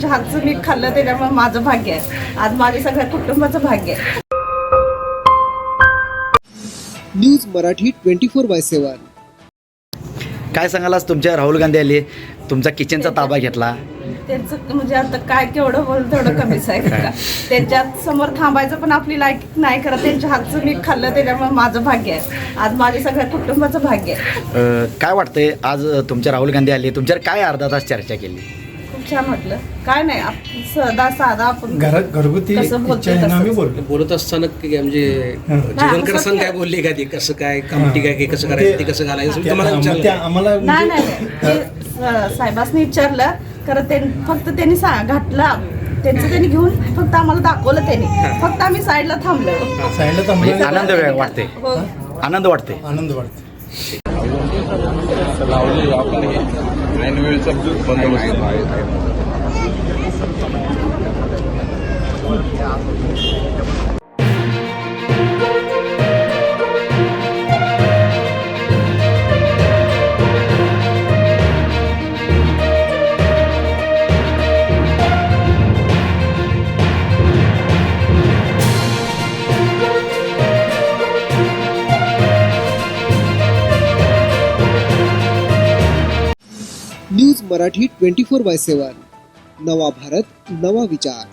त्यांच्या हातचं मी खाल्लं त्याच्यामुळे माझं भाग्य आहे. आज माझ्या सगळ्या कुटुंबाचं भाग्य आहे. न्यूज मराठी 24/7. काय सांगाल आज तुमच्या राहुल गांधी आले, तुमचा किचनचा ताबा घेतला. त्यांचं म्हणजे आता काय केवढं बोल तेवढं कमीच आहे का. त्यांच्या समोर थांबायचं पण आपली लायक नाही करत. त्यांच्या हातचं मी खाल्लं त्याच्यामुळे माझं भाग्य आहे. आज माझ्या सगळ्या कुटुंबाचं भाग्य आहे. काय वाटतंय आज तुमच्या राहुल गांधी आले, तुमच्यावर काय अर्धा तास चर्चा केली? खूप छान वाटलं. काय नाही साधा आपण घरगुती कसं बोलतोय इच्छा आम्ही तसंच. बोललो. बोलत असताना म्हणजे जेवण करताना काय बोलले का ते कसं काय कामटी काय कसं करायचं ते कसं घालायचं तुम्हाला विचारलं? आम्हाला नाही नाही ते साहेबांनी विचारलं खरं. फक्त त्यांनी घातला त्यांचं त्यांनी घेऊन फक्त आम्हाला दाखवलं. त्यांनी फक्त आम्ही साईडला थांबलो. साईडला तर म्हणजे आम्हाला आनंद वाटते, हो. आनंद वाटते. आनंद वाटतो. न्यूज मराठी 24/7. नवा भारत, नवा विचार.